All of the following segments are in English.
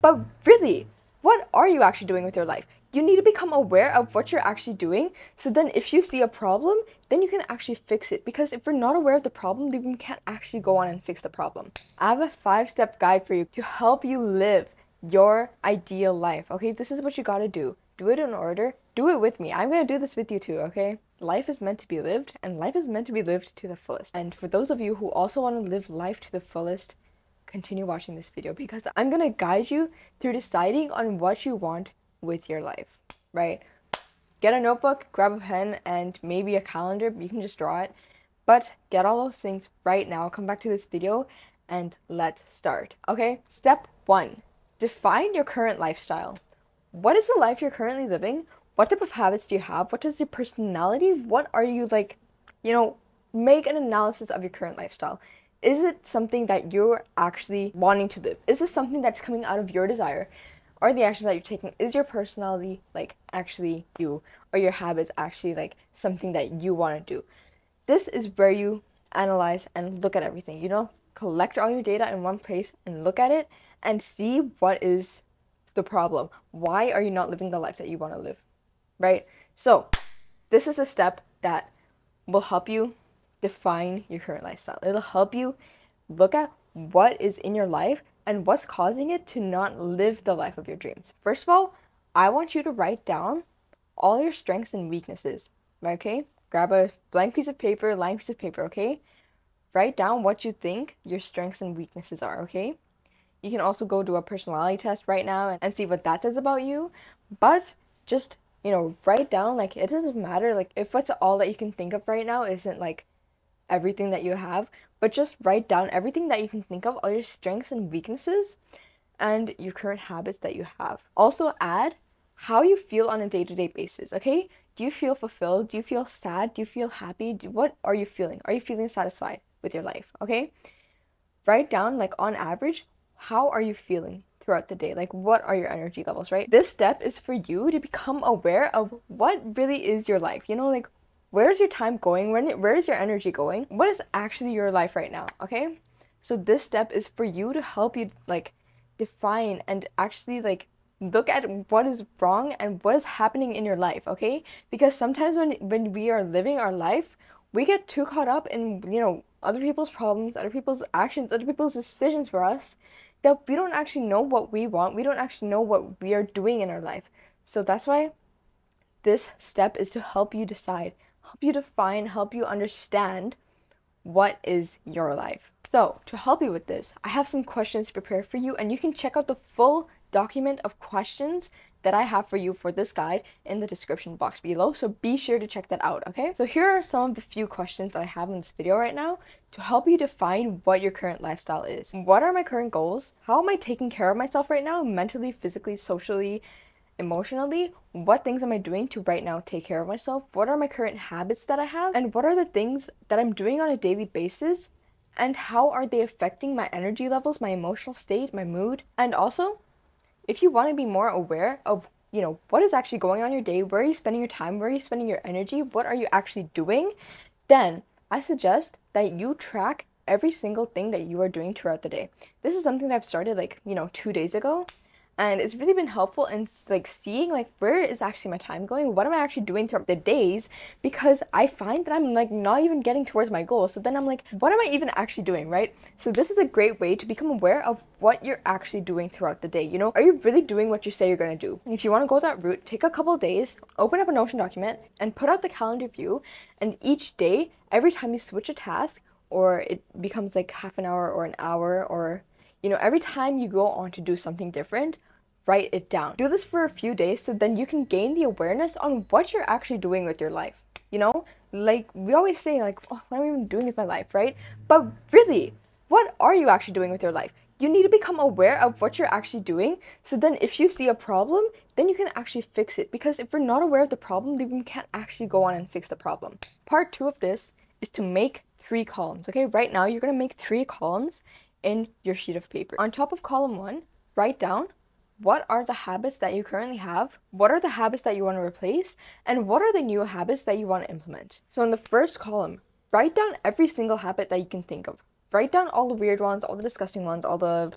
But really, what are you actually doing with your life? You need to become aware of what you're actually doing, so then if you see a problem, then you can actually fix it. Because if we're not aware of the problem, then we can't actually go on and fix the problem. I have a 5-step guide for you to help you live your ideal life. Okay, this is what you gotta do. Do it in order. Do it with me. I'm gonna do this with you too, okay? Life is meant to be lived, and life is meant to be lived to the fullest. And for those of you who also want to live life to the fullest, continue watching this video, because I'm gonna guide you through deciding on what you want with your life, right? Get a notebook, grab a pen, and maybe a calendar. You can just draw it, but get all those things right now. Come back to this video and let's start. Okay, step 1, define your current lifestyle. What is the life you're currently living? What type of habits do you have? What is your personality? What are you like? Make an analysis of your current lifestyle. Is it something that you're actually wanting to live? Is this something that's coming out of your desire? Are the actions that you're taking, is your personality like actually you? Are your habits actually like something that you want to do? This is where you analyze and look at everything, collect all your data in one place and look at it and see what is the problem. Why are you not living the life that you want to live, right? So this is a step that will help you define your current lifestyle. It'll help you look at what is in your life and what's causing it to not live the life of your dreams. First of all, I want you to write down all your strengths and weaknesses, okay? Grab a blank piece of paper, okay? Write down what you think your strengths and weaknesses are, okay? You can also go do a personality test right now and see what that says about you, but just, write down, like, it doesn't matter, like, if what's all that you can think of right now isn't, like, everything that you have, but just write down everything that you can think of, all your strengths and weaknesses, and your current habits that you have. Also add how you feel on a day-to-day basis, okay? Do you feel fulfilled? Do you feel sad? Do you feel happy? What are you feeling? Are you feeling satisfied with your life, okay? Write down, like, on average, how are you feeling throughout the day? Like, what are your energy levels, right? This step is for you to become aware of what really is your life, like, where's your time going? Where is your energy going? What is actually your life right now, okay? So this step is for you to help you, like, define and actually, like, look at what is wrong and what is happening in your life, okay? Because sometimes when we are living our life, we get too caught up in, other people's problems, other people's actions, other people's decisions for us, that we don't actually know what we want. We don't actually know what we are doing in our life. So that's why this step is to help you decide, help you define, help you understand what is your life. So to help you with this, I have some questions prepared for you, and you can check out the full document of questions that I have for you for this guide in the description box below, so be sure to check that out, okay? So here are some of the few questions that I have in this video right now to help you define what your current lifestyle is. What are my current goals? How am I taking care of myself right now, mentally, physically, socially, emotionally? What things am I doing to right now take care of myself? What are my current habits that I have? And what are the things that I'm doing on a daily basis? And how are they affecting my energy levels, my emotional state, my mood? And also, if you want to be more aware of, what is actually going on in your day, where are you spending your time, where are you spending your energy, what are you actually doing, then I suggest that you track every single thing that you are doing throughout the day. This is something that I've started 2 days ago. And it's really been helpful in like seeing like where is actually my time going, what am I actually doing throughout the days, because I find that I'm like not even getting towards my goals. So then I'm like, what am I even actually doing, right? So this is a great way to become aware of what you're actually doing throughout the day. Are you really doing what you say you're going to do? And if you want to go that route, take a couple of days, open up a Notion document and put out the calendar view, and each day, every time you switch a task or it becomes like half an hour or an hour, or every time you go on to do something different, write it down. Do this for a few days so then you can gain the awareness on what you're actually doing with your life. Like we always say, like, oh, what am I even doing with my life, right? But really, what are you actually doing with your life? You need to become aware of what you're actually doing, so then if you see a problem, then you can actually fix it. Because if we're not aware of the problem, then we can't actually go on and fix the problem. Part 2 of this is to make 3 columns, okay? Right now, you're going to make 3 columns in your sheet of paper. On top of column 1, write down what are the habits that you currently have, what are the habits that you want to replace, and what are the new habits that you want to implement. So in the first column, write down every single habit that you can think of. Write down all the weird ones, all the disgusting ones, all the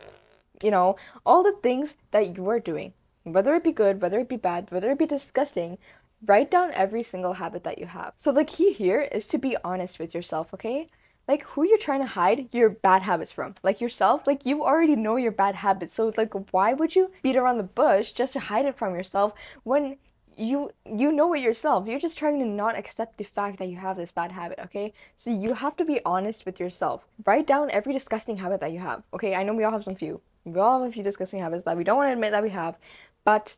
all the things that you are doing, whether it be good, whether it be bad, whether it be disgusting. Write down every single habit that you have. So the key here is to be honest with yourself, okay? Like, who you're trying to hide your bad habits from? Like yourself? Like, you already know your bad habits. So like, why would you beat around the bush just to hide it from yourself when you know it yourself? You're just trying to not accept the fact that you have this bad habit, okay? So you have to be honest with yourself. Write down every disgusting habit that you have, okay? I know we all have some few. We all have a few disgusting habits that we don't want to admit that we have, but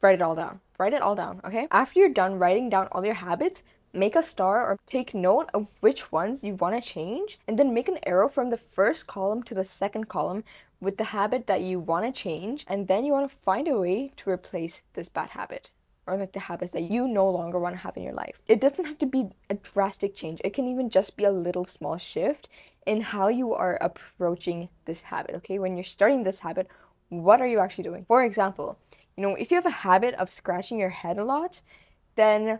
write it all down. Write it all down, okay? After you're done writing down all your habits, make a star or take note of which ones you want to change, and then make an arrow from the first column to the second column with the habit that you want to change, and then you want to find a way to replace this bad habit, or like the habits that you no longer want to have in your life. It doesn't have to be a drastic change. It can even just be a little small shift in how you are approaching this habit, okay? When you're starting this habit, what are you actually doing? For example, if you have a habit of scratching your head a lot, then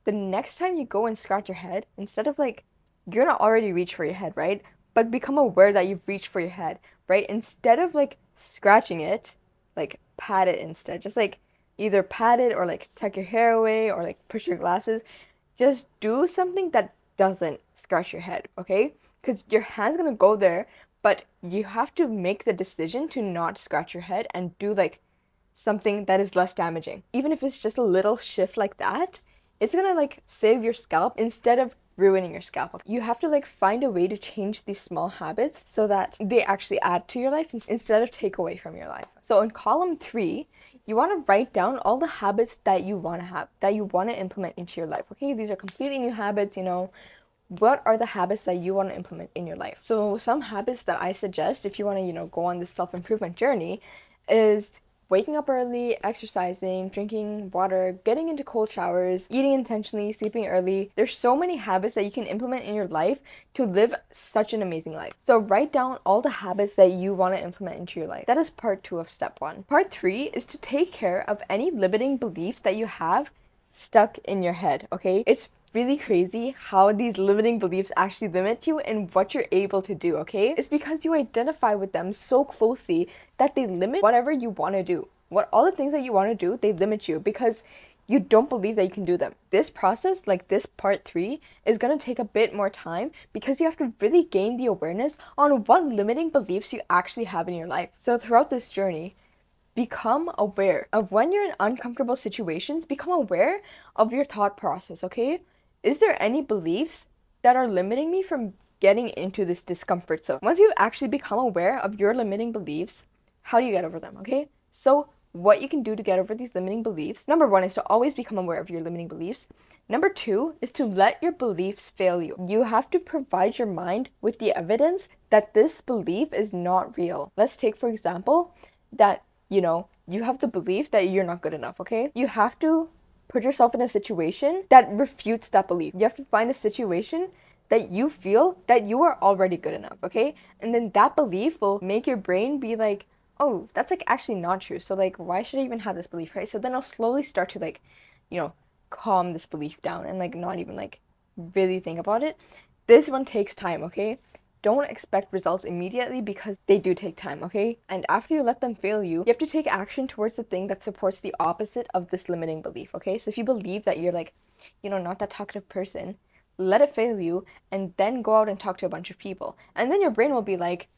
the next time you go and scratch your head, instead of like, you're gonna already reach for your head, right? But become aware that you've reached for your head, right? Instead of like scratching it, like pat it instead. Just like either pat it or like tuck your hair away or like push your glasses. Just do something that doesn't scratch your head, okay? Because your hand's gonna go there, but you have to make the decision to not scratch your head and do like something that is less damaging. Even if it's just a little shift like that, it's gonna like save your scalp instead of ruining your scalp. You have to like find a way to change these small habits so that they actually add to your life instead of take away from your life. So in column 3, you want to write down all the habits that you want to have, that you want to implement into your life. Okay, these are completely new habits, What are the habits that you want to implement in your life? So some habits that I suggest if you want to, go on this self-improvement journey is waking up early, exercising, drinking water, getting into cold showers, eating intentionally, sleeping early. There's so many habits that you can implement in your life to live such an amazing life. So write down all the habits that you want to implement into your life. That is part 2 of step 1. Part 3 is to take care of any limiting beliefs that you have stuck in your head, okay? It's really crazy how these limiting beliefs actually limit you and what you're able to do, okay? It's because you identify with them so closely that they limit whatever you want to do. All the things that you want to do, they limit you because you don't believe that you can do them. This process, like this part 3, is going to take a bit more time because you have to really gain the awareness on what limiting beliefs you actually have in your life. So throughout this journey, become aware of when you're in uncomfortable situations, become aware of your thought process, okay? Is there any beliefs that are limiting me from getting into this discomfort zone? Once you've actually become aware of your limiting beliefs, how do you get over them, okay? So what you can do to get over these limiting beliefs, number 1 is to always become aware of your limiting beliefs. Number 2 is to let your beliefs fail you. You have to provide your mind with the evidence that this belief is not real. Let's take, for example, that, you have the belief that you're not good enough, okay? You have to put yourself in a situation that refutes that belief. You have to find a situation that you feel that you are already good enough, okay? And then that belief will make your brain be like, oh, that's like actually not true. So like, why should I even have this belief, right? So then I'll slowly start to like, calm this belief down and like not even like really think about it. This one takes time, okay? Don't expect results immediately because they do take time, okay? And after you let them fail you, you have to take action towards the thing that supports the opposite of this limiting belief, okay? So if you believe that you're like, not that talkative person, let it fail you and then go out and talk to a bunch of people. And then your brain will be like,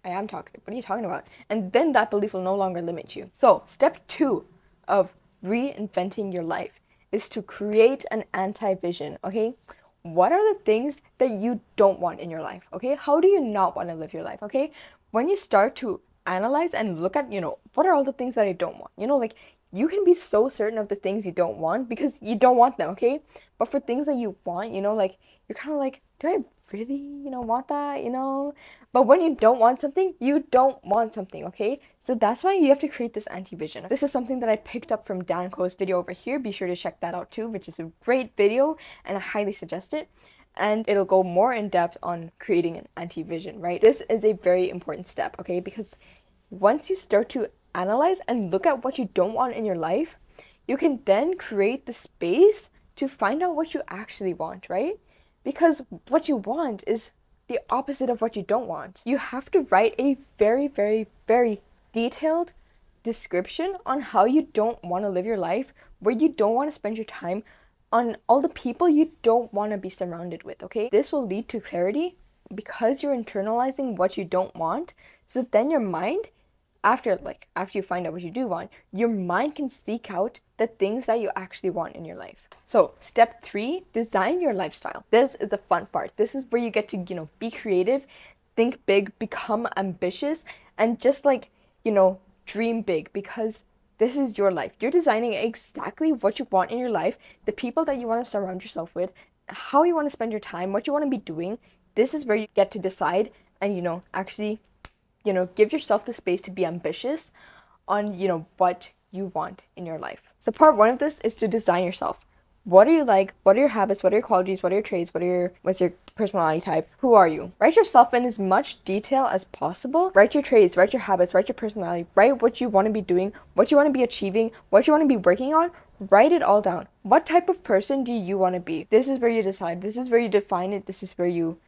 I am talkative. What are you talking about? And then that belief will no longer limit you. So step 2 of reinventing your life is to create an anti-vision, okay? What are the things that you don't want in your life, okay? How do you not want to live your life, okay? When you start to analyze and look at, what are all the things that I don't want? Like, you can be so certain of the things you don't want because you don't want them, okay? But for things that you want, like, you're kind of like, do I really, want that, But when you don't want something, you don't want something, okay? So that's why you have to create this anti-vision. This is something that I picked up from Dan Koh's video over here. Be sure to check that out too, which is a great video and I highly suggest it. And it'll go more in depth on creating an anti-vision, right? This is a very important step, okay? Because once you start to analyze and look at what you don't want in your life, you can then create the space to find out what you actually want, right? Because what you want is the opposite of what you don't want. You have to write a very, very, very detailed description on how you don't want to live your life, where you don't want to spend your time, on all the people you don't want to be surrounded with, okay? This will lead to clarity because you're internalizing what you don't want. So then your mind, after you find out what you do want, your mind can seek out the things that you actually want in your life. So step 3, design your lifestyle. This is the fun part. This is where you get to, be creative, think big, become ambitious, and just dream big, because this is your life. You're designing exactly what you want in your life, the people that you want to surround yourself with, how you want to spend your time, what you want to be doing. This is where you get to decide and, actually, give yourself the space to be ambitious on, what you want in your life. So part 1 of this is to design yourself. What are you like? What are your habits? What are your qualities? What are your traits? What's your personality type? Who are you? Write yourself in as much detail as possible. Write your traits, write your habits, write your personality, write what you want to be doing, what you want to be achieving, what you want to be working on. Write it all down. What type of person do you want to be? This is where you decide. This is where you define it. This is where you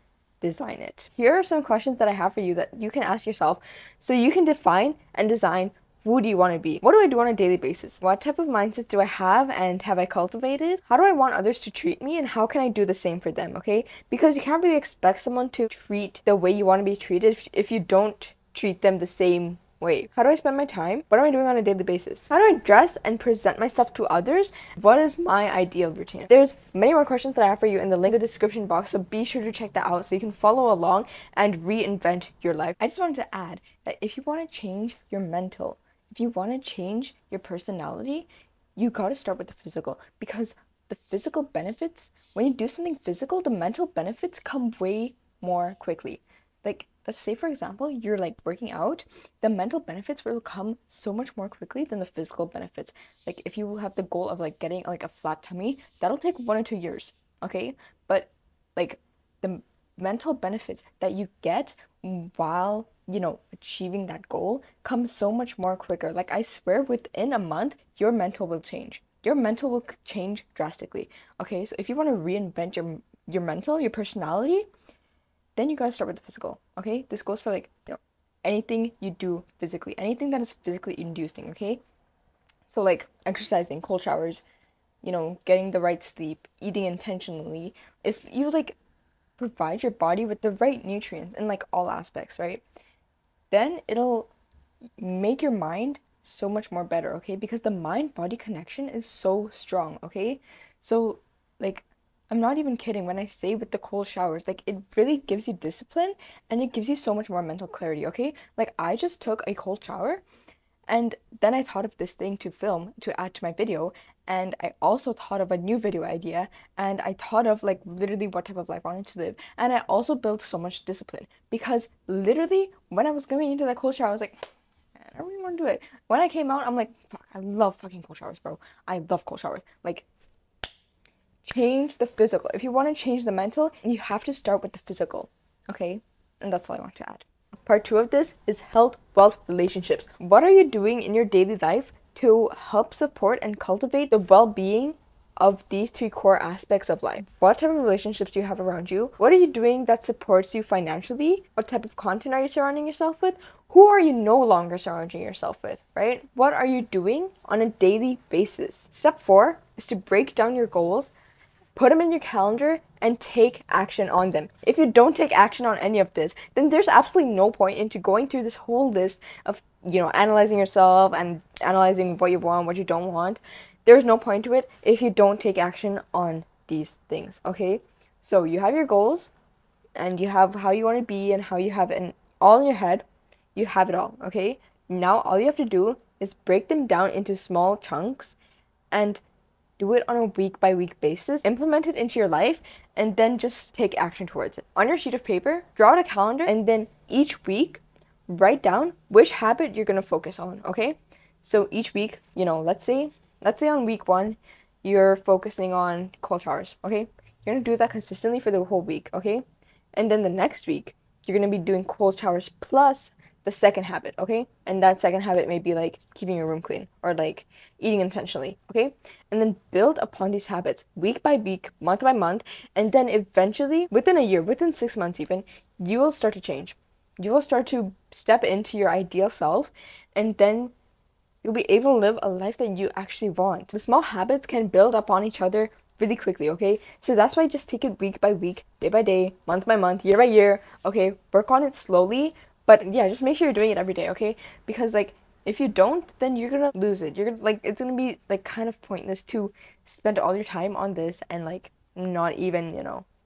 design it. Here are some questions that I have for you that you can ask yourself so you can define and design who do you want to be? What do I do on a daily basis? What type of mindset do I have and have I cultivated? How do I want others to treat me, and how can I do the same for them, okay? Because you can't really expect someone to treat the way you want to be treated if you don't treat them the same way. How do I spend my time? What am I doing on a daily basis? How do I dress and present myself to others? What is my ideal routine? There's many more questions that I have for you in the link in the description box, so be sure to check that out so you can follow along and reinvent your life. I just wanted to add that if you want to change your mental, if you want to change your personality, you got to start with the physical, because the physical benefits, when you do something physical, the mental benefits come way more quickly. Let's say, for example, you're working out, the mental benefits will come so much more quickly than the physical benefits. If you have the goal of getting a flat tummy, that'll take 1 or 2 years, okay? But the mental benefits that you get while achieving that goal comes so much more quicker. I swear, within a month, your mental will change. Your mental will change drastically. Okay, so if you want to reinvent your mental, your personality, then you gotta start with the physical. Okay, this goes for anything you do physically, anything that is physically inducing. Okay, so exercising, cold showers, getting the right sleep, eating intentionally. If you provide your body with the right nutrients in all aspects, right? Then it'll make your mind so much more better, okay? Because the mind-body connection is so strong, okay? So, I'm not even kidding when I say with the cold showers, it really gives you discipline and it gives you so much more mental clarity, okay? I just took a cold shower and then I thought of this thing to film, to add to my video, and I also thought of a new video idea, and I thought of literally what type of life I wanted to live, and I also built so much discipline, because literally when I was going into that cold shower, I was like, man, I don't really want to do it. When I came out, I'm like, fuck, I love fucking cold showers, bro. I love cold showers. Change the physical. If you want to change the mental, you have to start with the physical, okay? And that's all I want to add. Part 2 of this is health, wealth, relationships. What are you doing in your daily life to help support and cultivate the well-being of these 3 core aspects of life? What type of relationships do you have around you? What are you doing that supports you financially? What type of content are you surrounding yourself with? Who are you no longer surrounding yourself with, right? What are you doing on a daily basis? Step 4 is to break down your goals, put them in your calendar, and take action on them. If you don't take action on any of this, then there's absolutely no point into going through this whole list of, analyzing yourself and analyzing what you want, what you don't want. There's no point to it if you don't take action on these things, okay? So you have your goals, and you have how you want to be, and how you have it all in your head. You have it all, okay? Now all you have to do is break them down into small chunks and do it on a week-by-week basis, implement it into your life, and then just take action towards it. On your sheet of paper, draw out a calendar, and then each week, write down which habit you're going to focus on, okay? So each week, let's say on week 1, you're focusing on cold showers, okay? You're going to do that consistently for the whole week, okay? And then the next week, you're going to be doing cold showers plus the second habit, okay? And that second habit may be like keeping your room clean or like eating intentionally, okay? And then build upon these habits week by week, month by month, and then eventually, within a year, within 6 months even, you will start to change. You will start to step into your ideal self, and then you'll be able to live a life that you actually want. The small habits can build upon each other really quickly, okay? So that's why just take it week by week, day by day, month by month, year by year, okay? Work on it slowly, but yeah, just make sure you're doing it every day, okay? Because like if you don't, then you're gonna lose it. You're gonna like it's gonna be like kind of pointless to spend all your time on this and like not even,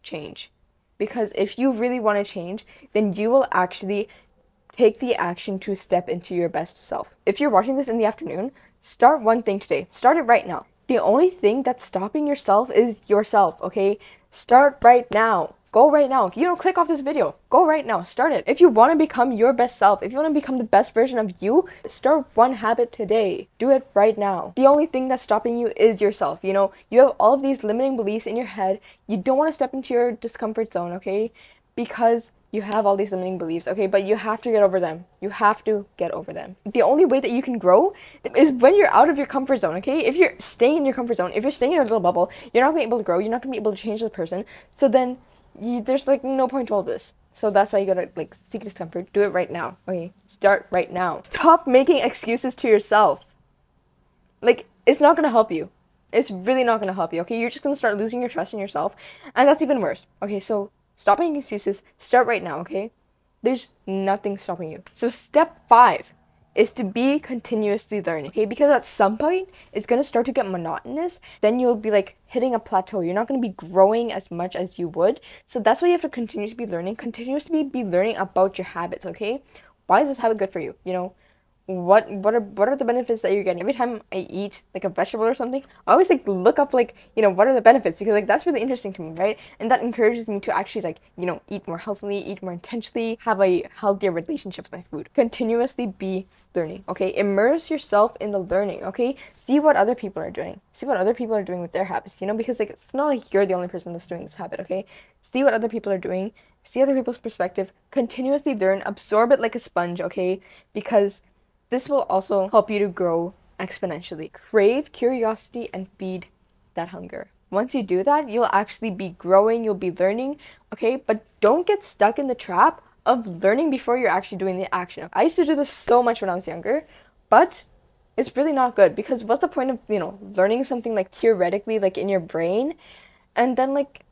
change. Because if you really want to change, then you will actually take the action to step into your best self. If you're watching this in the afternoon, start one thing today. Start it right now. The only thing that's stopping yourself is yourself, okay? Start right now. Go right now. Click off this video. Go right now. Start it. If you want to become your best self, if you want to become the best version of you, start one habit today. Do it right now. The only thing that's stopping you is yourself. You have all of these limiting beliefs in your head. You don't want to step into your discomfort zone, okay? Because you have all these limiting beliefs, okay? But you have to get over them. You have to get over them. The only way that you can grow is when you're out of your comfort zone, okay? If you're staying in your comfort zone, if you're staying in your little bubble, you're not going to be able to grow. You're not going to be able to change the person. So then there's like no point to all this. So that's why you gotta like seek discomfort. Do it right now, okay? Start right now. Stop making excuses to yourself. Like, it's not gonna help you. It's really not gonna help you, okay? You're just gonna start losing your trust in yourself, and that's even worse. Okay, so stop making excuses. Start right now, okay? There's nothing stopping you. So step 5 is to be continuously learning, okay? Because at some point, it's gonna start to get monotonous. Then you'll be like hitting a plateau. You're not gonna be growing as much as you would. So that's why you have to continuously be learning. Continuously be learning about your habits, okay? Why is this habit good for you? What are the benefits that you're getting? Every time I eat like a vegetable or something, I always like look up like, what are the benefits, because like that's really interesting to me, right? And that encourages me to actually like, eat more healthily, eat more intentionally, have a healthier relationship with my food. Continuously be learning, okay? Immerse yourself in the learning, okay? See what other people are doing. See what other people are doing with their habits, because like it's not like you're the only person that's doing this habit, okay? See what other people are doing. See other people's perspective. Continuously learn. Absorb it like a sponge, okay? Because this will also help you to grow exponentially. Crave curiosity and feed that hunger. Once you do that, you'll actually be growing, you'll be learning, okay? But don't get stuck in the trap of learning before you're actually doing the action. I used to do this so much when I was younger, but it's really not good, because what's the point of, learning something like theoretically, like in your brain, and then like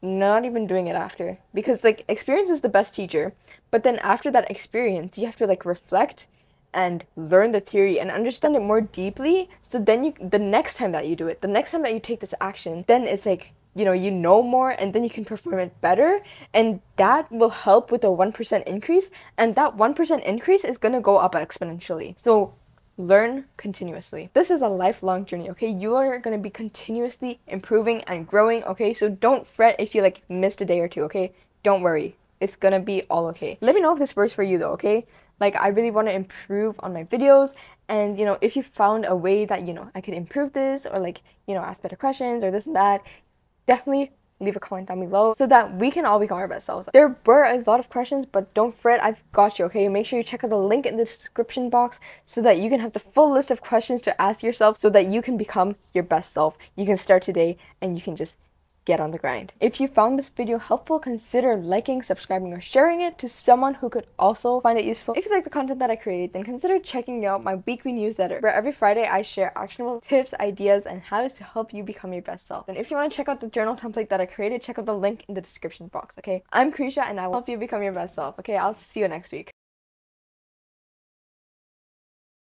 not even doing it after? Because like experience is the best teacher, but then after that experience, you have to like reflect and learn the theory and understand it more deeply. So then the next time that you do it, the next time that you take this action, then it's like, you know more, and then you can perform it better. And that will help with a 1% increase. And that 1% increase is going to go up exponentially. So learn continuously. This is a lifelong journey, okay? You are going to be continuously improving and growing, okay? So don't fret if you like missed a day or two, okay? Don't worry. It's going to be all okay. Let me know if this works for you though, okay? Like, I really want to improve on my videos, and, if you found a way that, I could improve this, or like, ask better questions or this and that, definitely leave a comment down below so that we can all become our best selves. There were a lot of questions, but don't fret, I've got you, okay? Make sure you check out the link in the description box so that you can have the full list of questions to ask yourself so that you can become your best self. You can start today and you can just get on the grind. If you found this video helpful, consider liking, subscribing, or sharing it to someone who could also find it useful. If you like the content that I create, then consider checking out my weekly newsletter, where every Friday I share actionable tips, ideas, and habits to help you become your best self. And if you want to check out the journal template that I created, check out the link in the description box, okay? I'm Krisha, and I will help you become your best self, okay? I'll see you next week.